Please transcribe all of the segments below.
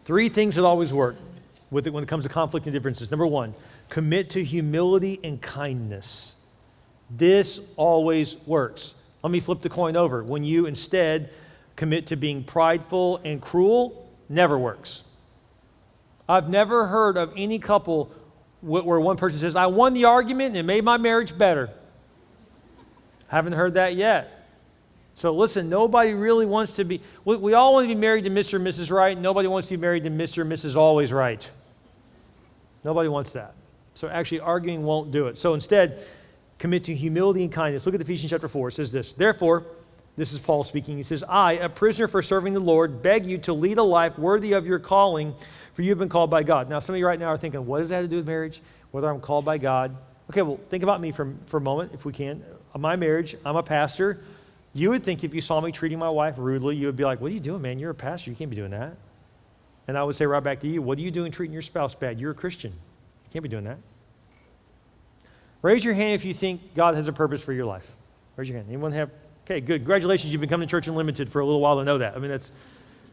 Three things that always work with it when it comes to conflict and differences. Number one, commit to humility and kindness. This always works. Let me flip the coin over. When you instead commit to being prideful and cruel, never works. I've never heard of any couple where one person says, I won the argument and it made my marriage better. Haven't heard that yet. So listen, nobody really wants to be, we all want to be married to Mr. and Mrs. Right. Nobody wants to be married to Mr. and Mrs. Always Right. Nobody wants that. So actually arguing won't do it. So instead, commit to humility and kindness. Look at Ephesians chapter 4. It says this, therefore, this is Paul speaking. He says, I, a prisoner for serving the Lord, beg you to lead a life worthy of your calling, for you have been called by God. Now, some of you right now are thinking, what does that have to do with marriage? Whether I'm called by God? Okay, well, think about me for a moment, if we can. My marriage, I'm a pastor. You would think if you saw me treating my wife rudely, you would be like, what are you doing, man? You're a pastor. You can't be doing that. And I would say right back to you, what are you doing treating your spouse bad? You're a Christian. You can't be doing that. Raise your hand if you think God has a purpose for your life. Raise your hand. Anyone have? Okay, good. Congratulations. You've been coming to Church Unlimited for a little while to know that. I mean,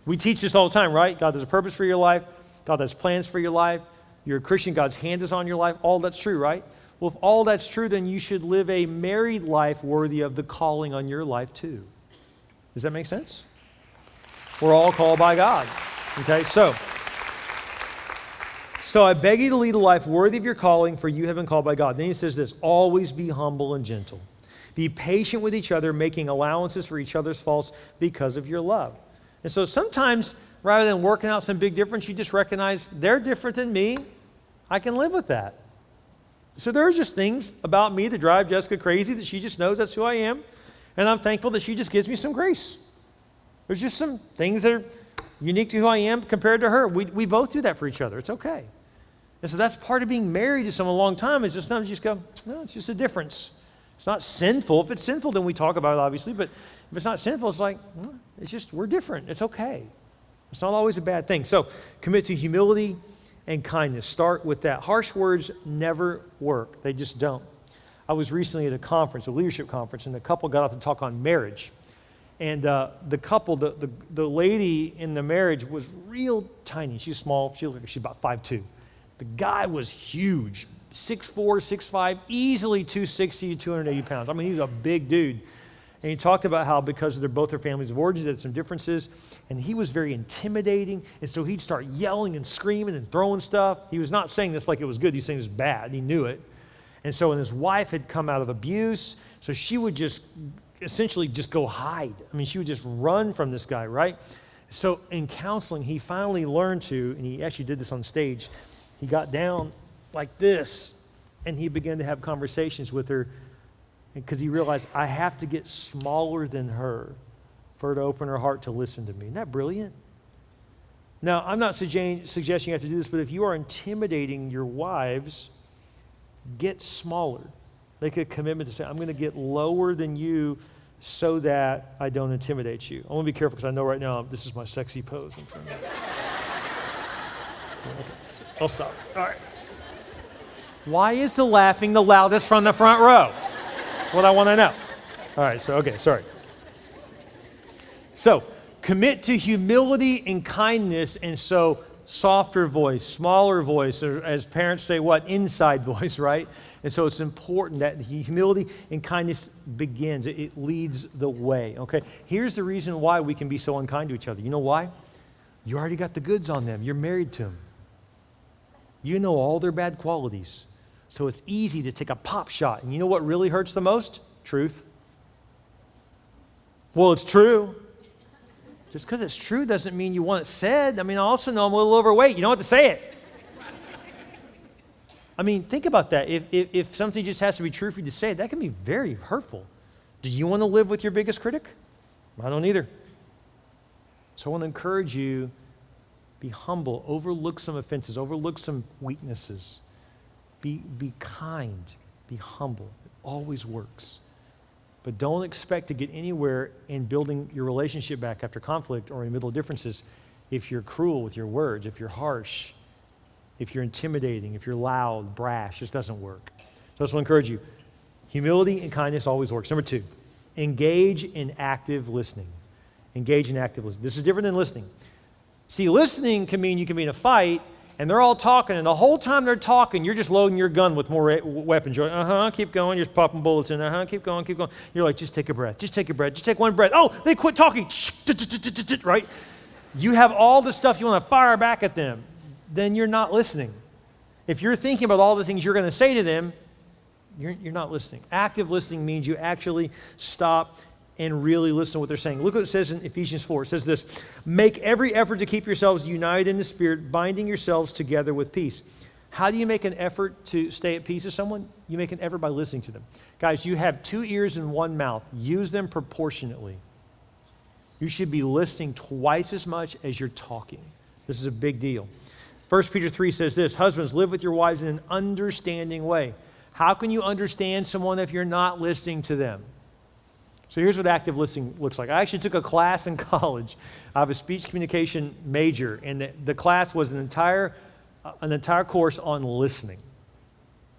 we teach this all the time, right? God has a purpose for your life. God has plans for your life. You're a Christian. God's hand is on your life. All that's true, right? Well, if all that's true, then you should live a married life worthy of the calling on your life too. Does that make sense? We're all called by God. Okay, so I beg you to lead a life worthy of your calling, for you have been called by God. Then he says this, always be humble and gentle. Be patient with each other, making allowances for each other's faults because of your love. And so sometimes, rather than working out some big difference, you just recognize they're different than me. I can live with that. So there are just things about me that drive Jessica crazy that she just knows that's who I am. And I'm thankful that she just gives me some grace. There's just some things that are unique to who I am compared to her. We both do that for each other. It's okay. And so that's part of being married to someone a long time is just sometimes you just go, no, it's just a difference. It's not sinful. If it's sinful, then we talk about it, obviously. But if it's not sinful, it's like, well, it's just, we're different. It's okay. It's not always a bad thing. So commit to humility and kindness. Start with that. Harsh words never work. They just don't. I was recently at a conference, a leadership conference, and the couple got up to talk on marriage. And the couple, the lady in the marriage was real tiny. She's small. She looked like she's about 5'2". The guy was huge, 6'4", 6'5", easily 260 to 280 pounds. I mean, he was a big dude. And he talked about how because of both their families of origin, they had some differences, and he was very intimidating, and so he'd start yelling and screaming and throwing stuff. He was not saying this like it was good. He was saying it was bad. He knew it. And so when his wife had come out of abuse, so she would just essentially just go hide. I mean, she would just run from this guy, right? So in counseling, he finally learned to, and he actually did this on stage, he got down like this, and he began to have conversations with her because he realized, I have to get smaller than her for her to open her heart to listen to me. Isn't that brilliant? Now, I'm not suggesting you have to do this, but if you are intimidating your wives, get smaller. Make a commitment to say, I'm going to get lower than you so that I don't intimidate you. I want to be careful because I know right now this is my sexy pose. Okay, I'll stop. All right. Why is the laughing the loudest from the front row? What I want to know. All right, so, okay, sorry. So, commit to humility and kindness, and so softer voice, smaller voice, or as parents say, what? Inside voice, right? And so it's important that humility and kindness begins. It leads the way, okay? Here's the reason why we can be so unkind to each other. You know why? You already got the goods on them. You're married to them. You know all their bad qualities. So it's easy to take a pop shot. And you know what really hurts the most? Truth. Well, it's true. Just because it's true doesn't mean you want it said. I mean, I also know I'm a little overweight. You don't have to say it. I mean, think about that. If something just has to be true for you to say it, that can be very hurtful. Do you want to live with your biggest critic? I don't either. So I want to encourage you, be humble, overlook some offenses, overlook some weaknesses. Be kind, be humble. It always works. But don't expect to get anywhere in building your relationship back after conflict or in the middle of differences if you're cruel with your words, if you're harsh, if you're intimidating, if you're loud, brash. This doesn't work. So I just want to encourage you. Humility and kindness always works. Number 2, engage in active listening. Engage in active listening. This is different than listening. See, listening can mean you can be in a fight, and they're all talking, and the whole time they're talking, you're just loading your gun with more weapons. You're like, keep going. You're just popping bullets in. Keep going, keep going. You're like, just take a breath. Just take a breath. Just take one breath. Oh, they quit talking. Right? You have all the stuff you want to fire back at them. Then you're not listening. If you're thinking about all the things you're going to say to them, you're not listening. Active listening means you actually stop and really listen to what they're saying. Look what it says in Ephesians 4. It says this, make every effort to keep yourselves united in the Spirit, binding yourselves together with peace. How do you make an effort to stay at peace with someone? You make an effort by listening to them. Guys, you have 2 ears and 1 mouth. Use them proportionately. You should be listening twice as much as you're talking. This is a big deal. 1 Peter 3 says this, husbands, live with your wives in an understanding way. How can you understand someone if you're not listening to them? So here's what active listening looks like. I actually took a class in college. I have a speech communication major, and the class was an entire course on listening.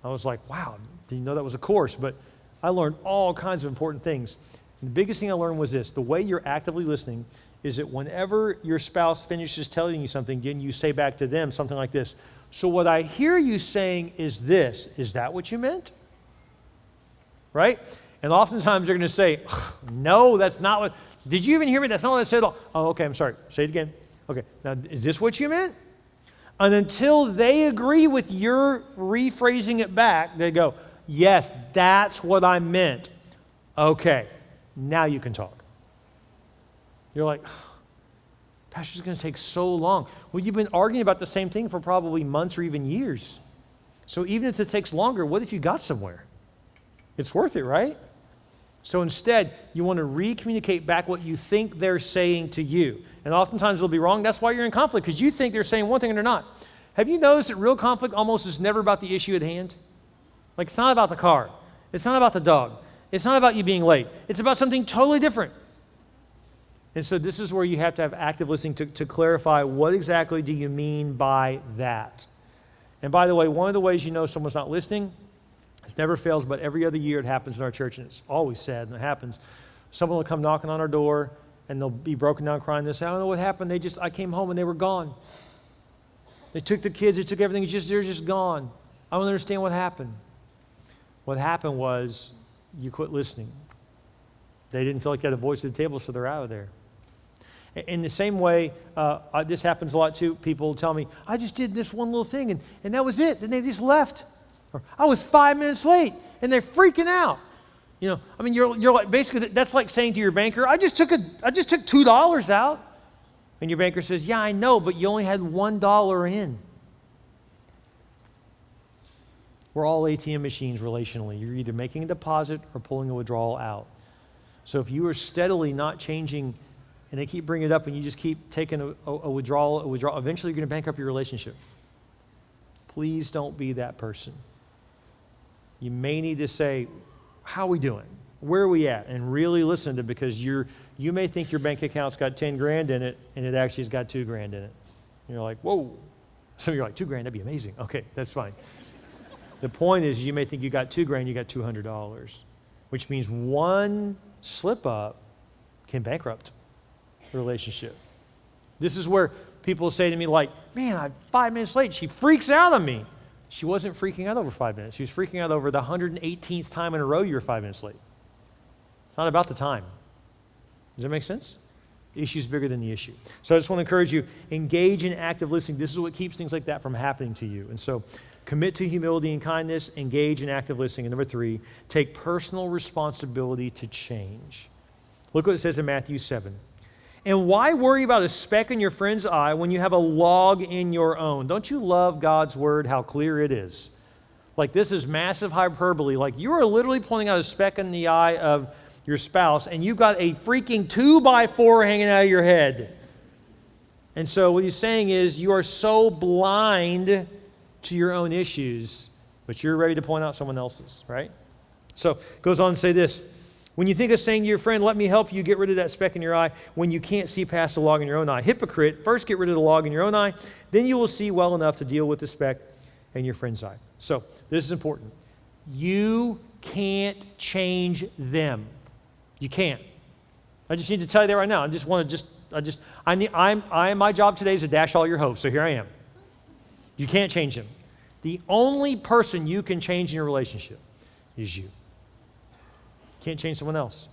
I was like, wow, didn't know that was a course, but I learned all kinds of important things. And the biggest thing I learned was this, the way you're actively listening is that whenever your spouse finishes telling you something, then you say back to them something like this, so what I hear you saying is this, is that what you meant? Right? And oftentimes they're going to say, no, that's not what, did you even hear me? That's not what I said at all. Oh, okay, I'm sorry. Say it again. Okay, now is this what you meant? And until they agree with your rephrasing it back, they go, yes, that's what I meant. Okay, now you can talk. You're like, Pastor's going to take so long. Well, you've been arguing about the same thing for probably months or even years. So even if it takes longer, what if you got somewhere? It's worth it, right? So instead, you want to re-communicate back what you think they're saying to you. And oftentimes it'll be wrong. That's why you're in conflict, because you think they're saying one thing and they're not. Have you noticed that real conflict almost is never about the issue at hand? Like, it's not about the car. It's not about the dog. It's not about you being late. It's about something totally different. And so this is where you have to have active listening to clarify what exactly do you mean by that. And by the way, one of the ways you know someone's not listening, it never fails, but every other year it happens in our church, and it's always sad, and it happens. Someone will come knocking on our door, and they'll be broken down crying. They'll say, I don't know what happened. I came home, and they were gone. They took the kids. They took everything. They're just gone. I don't understand what happened. What happened was you quit listening. They didn't feel like they had a voice at the table, so they're out of there. In the same way, this happens a lot too. People tell me, I just did this one little thing, and that was it. Then they just left. Or, I was 5 minutes late, and they're freaking out. You know, I mean, you're like, basically, that's like saying to your banker, I just took $2 out. And your banker says, yeah, I know, but you only had $1 in. We're all ATM machines relationally. You're either making a deposit or pulling a withdrawal out. So if you are steadily not changing, and they keep bringing it up, and you just keep taking a withdrawal, eventually you're going to bankrupt your relationship. Please don't be that person. You may need to say, how are we doing? Where are we at? And really listen to it, because you may think your bank account's got 10 grand in it, and it actually has got 2 grand in it. And you're like, whoa. Some of you are like, 2 grand, that'd be amazing. Okay, that's fine. The point is, you may think you got 2 grand, you got $200, which means one slip up can bankrupt the relationship. This is where people say to me like, man, I'm 5 minutes late. She freaks out on me. She wasn't freaking out over 5 minutes. She was freaking out over the 118th time in a row you were 5 minutes late. It's not about the time. Does that make sense? The issue's bigger than the issue. So I just want to encourage you, engage in active listening. This is what keeps things like that from happening to you. And so commit to humility and kindness, engage in active listening. And number 3, take personal responsibility to change. Look what it says in Matthew 7. And why worry about a speck in your friend's eye when you have a log in your own? Don't you love God's word, how clear it is? Like, this is massive hyperbole. Like, you are literally pointing out a speck in the eye of your spouse, and you've got a freaking 2x4 hanging out of your head. And so what he's saying is, you are so blind to your own issues, but you're ready to point out someone else's, right? So it goes on to say this. When you think of saying to your friend, let me help you get rid of that speck in your eye, when you can't see past the log in your own eye. Hypocrite, first get rid of the log in your own eye, then you will see well enough to deal with the speck in your friend's eye. So this is important. You can't change them. You can't. I just need to tell you that right now. I My job today is to dash all your hopes, so here I am. You can't change him. The only person you can change in your relationship is you. You can't change someone else.